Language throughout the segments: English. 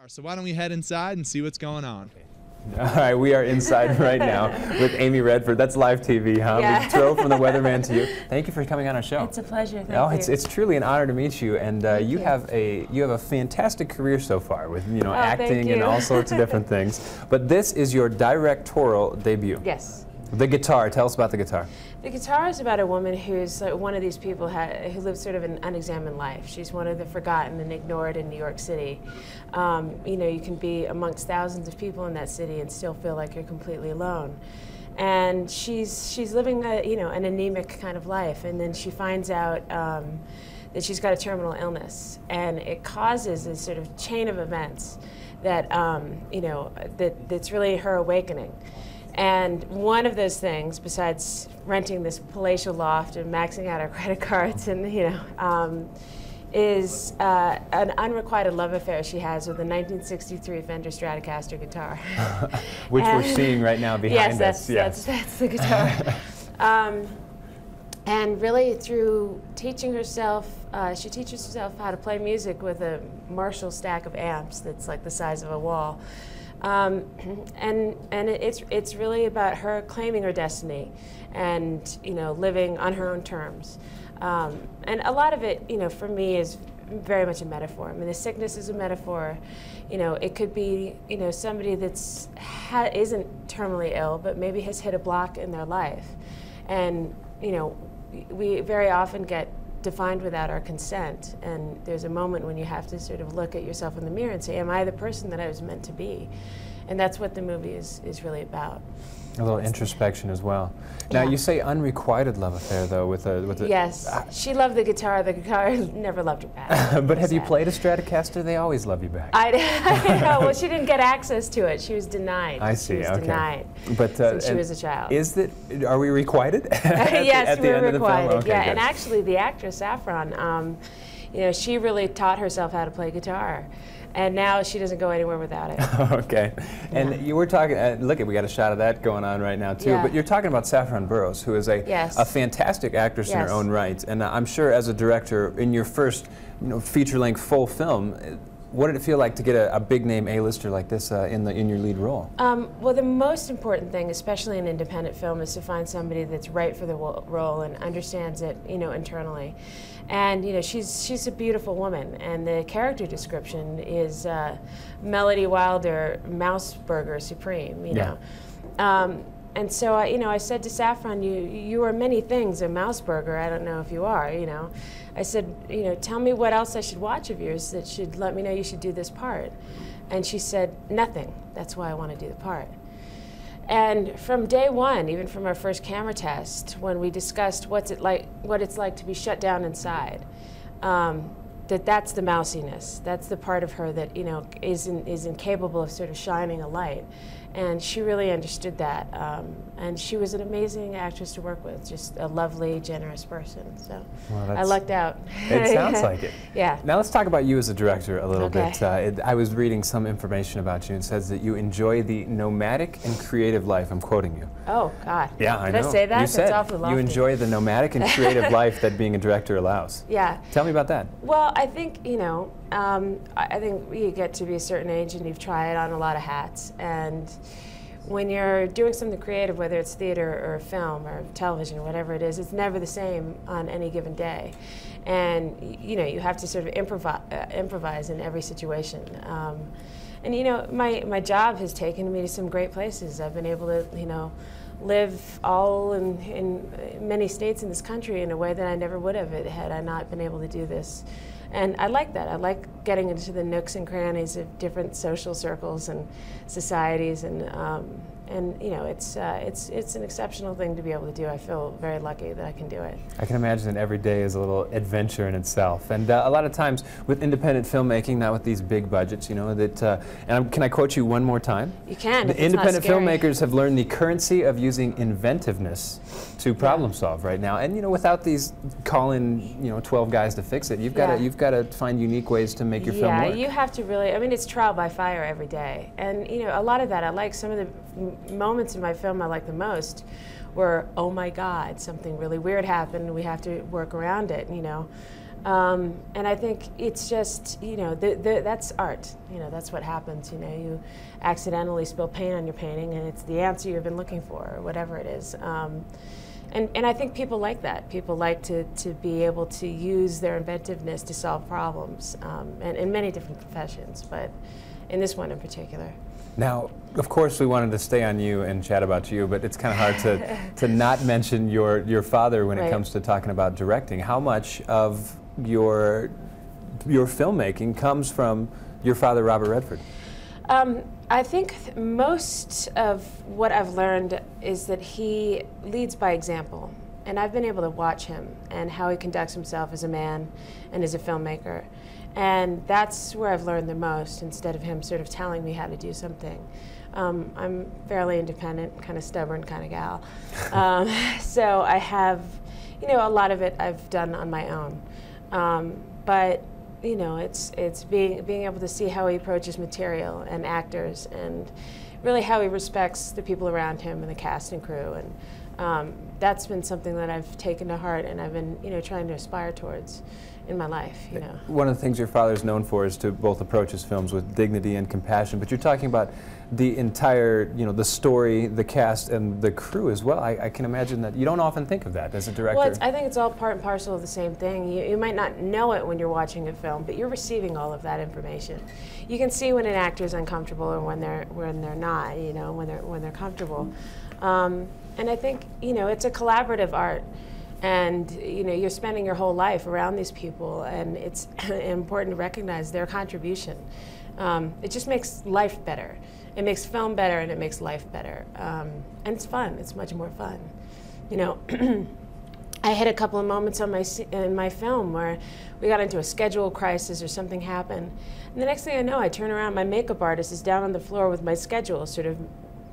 So why don't we head inside and see what's going on? All right, we are inside right now with Amy Redford. That's live TV, huh? Yeah. We throw from the weatherman to you. Thank you for coming on our show. It's a pleasure. Thank you. It's truly an honor to meet you, and you have a fantastic career so far with acting and all sorts of different things. But this is your directorial debut. Yes. The guitar. Tell us about the guitar. The guitar is about a woman who's one of these people who lives sort of an unexamined life. She's one of the forgotten and ignored in New York City. You can be amongst thousands of people in that city and still feel like you're completely alone. And she's living an anemic kind of life, and then she finds out that she's got a terminal illness, and it causes this sort of chain of events that that's really her awakening. And one of those things, besides renting this palatial loft and maxing out her credit cards, and is an unrequited love affair she has with a 1963 Fender Stratocaster guitar, which we're seeing right now behind us. Yes, that's the guitar. And really, through teaching herself, she teaches herself how to play music with a Marshall stack of amps that's like the size of a wall. And it's really about her claiming her destiny and living on her own terms. And a lot of it, for me, is very much a metaphor. I mean, the sickness is a metaphor. It could be somebody that's isn't terminally ill, but maybe has hit a block in their life, and we very often get defined without our consent, and there's a moment when you have to sort of look at yourself in the mirror and say, am I the person that I was meant to be? And that's what the movie is really about. A little introspection as well. Now, you say unrequited love affair, though, with a... Yes, she loved the guitar never loved her back. But have you played a Stratocaster? They always love you back. I know. Well, she didn't get access to it. She was denied. I see, She was denied but, since she was a child. Are we requited? Yes, we're requited. Okay, yeah, good. and actually the actress, Saffron, she really taught herself how to play guitar. And now she doesn't go anywhere without it. Okay. And you were talking, look, we got a shot of that going on right now, too. Yeah. But you're talking about Saffron Burrows, who is a fantastic actress in her own right. And I'm sure as a director, in your first feature-length full film, what did it feel like to get a big-name A-lister like this in your lead role? Well, the most important thing, especially in independent film, is to find somebody that's right for the role and understands it, internally. And she's a beautiful woman, and the character description is Melody Wilder, mouse burger supreme. And so I said to Saffron, you are many things, a mouse burger. I don't know if you are. I said, tell me what else I should watch of yours that should let me know you should do this part. And she said, nothing. That's why I want to do the part. And from day one, even from our first camera test, when we discussed what it's like to be shut down inside, that's the mousiness. That's the part of her that is incapable of sort of shining a light. And she really understood that. And she was an amazing actress to work with, just a lovely, generous person. So I lucked out. It sounds like it. Yeah. Now let's talk about you as a director a little bit. I was reading some information about you, and it says that you enjoy the nomadic and creative life. I'm quoting you. Oh, God. Yeah, I know. Did I say that? You said That's awfully lofty. you enjoy the nomadic and creative life that being a director allows. Yeah. Tell me about that. Well, I think, I think you get to be a certain age and you've tried on a lot of hats. And when you're doing something creative, whether it's theater or film or television or whatever it is, it's never the same on any given day. And you have to sort of improvise in every situation. And my job has taken me to some great places. I've been able to live all in many states in this country in a way that I never would have had I not been able to do this. And I like that. I like getting into the nooks and crannies of different social circles and societies, and it's an exceptional thing to be able to do. I feel very lucky that I can do it. I can imagine that every day is a little adventure in itself, and a lot of times with independent filmmaking, not with these big budgets, can I quote you one more time? You can. The independent filmmakers have learned the currency of using inventiveness to problem solve right now, and without these call-in 12 guys to fix it, you've got to find unique ways to make your film work. Yeah, you have to really. I mean, it's trial by fire every day, and a lot of that I like. Some of the moments in my film I like the most were, oh my God, something really weird happened. We have to work around it. And I think it's just, you know, that's art. You know, that's what happens. You know, you accidentally spill paint on your painting, and it's the answer you've been looking for, or whatever it is. And I think people like that. People like to be able to use their inventiveness to solve problems, and in many different professions, but in this one in particular. Now, of course, we wanted to stay on you and chat about you, but it's kind of hard to not mention your father when it comes to talking about directing. How much of your filmmaking comes from your father, Robert Redford? I think most of what I've learned is that he leads by example, and I've been able to watch him and how he conducts himself as a man and as a filmmaker. And that's where I've learned the most, instead of him sort of telling me how to do something. I'm fairly independent, kind of stubborn kind of gal. So I have, you know, a lot of it I've done on my own. But, you know, it's being able to see how he approaches material and actors, and really how he respects the people around him and the cast and crew. And that's been something that I've taken to heart, and I've been, you know, trying to aspire towards in my life, you know. One of the things your father is known for is to both approach his films with dignity and compassion, but you're talking about the entire, you know, the story, the cast, and the crew as well. I can imagine that you don't often think of that as a director. Well, I think it's all part and parcel of the same thing. You might not know it when you're watching a film, but you're receiving all of that information. You can see when an actor is uncomfortable or when they're not, you know, when they're comfortable. And I think, you know, it's a collaborative art. And, you know, you're spending your whole life around these people, and it's important to recognize their contribution. It just makes life better. It makes film better, and it makes life better. And it's fun. It's much more fun. You know, I had a couple of moments on in my film where we got into a schedule crisis or something happened. And the next thing I know, I turn around, my makeup artist is down on the floor with my schedule, sort of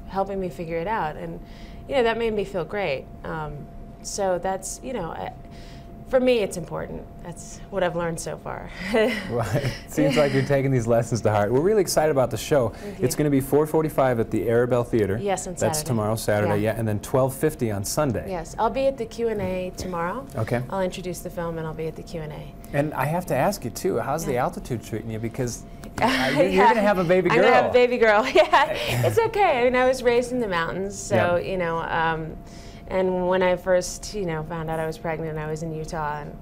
helping me figure it out. And, you know, that made me feel great. So that's, you know, for me, it's important. That's what I've learned so far. Well, it seems like you're taking these lessons to heart. We're really excited about the show. It's going to be 4:45 at the Arabelle Theater. Yes, on Saturday. That's tomorrow, Saturday, yeah, and then 12:50 on Sunday. Yes, I'll be at the Q&A tomorrow. Okay. I'll introduce the film, and I'll be at the Q&A. And I have to ask you, too, how's the altitude treating you? Because you're going to have a baby girl. I'm going to have a baby girl, yeah. It's okay. I mean, I was raised in the mountains, so, you know, and when I first, you know, found out I was pregnant, I was in Utah and,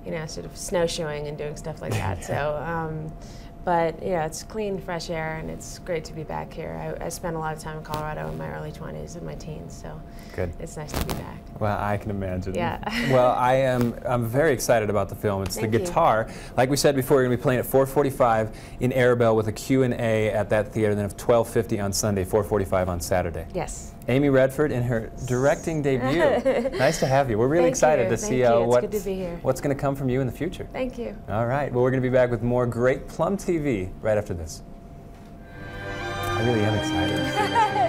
you know, sort of snowshoeing and doing stuff like that. So, but yeah, it's clean, fresh air, and it's great to be back here. I spent a lot of time in Colorado in my early 20s and my teens, so good. It's nice to be back. Well, I can imagine. Yeah. Well, I'm very excited about the film. It's the guitar. Like we said before, we're going to be playing at 4:45 in Arabelle with a Q&A at that theater, and then at 12:50 on Sunday, 4:45 on Saturday. Yes. Amy Redford in her directing debut. Nice to have you. We're really excited to see what's going to come from you in the future. Thank you. All right. Well, we're going to be back with more great Plum TV right after this. I really am excited.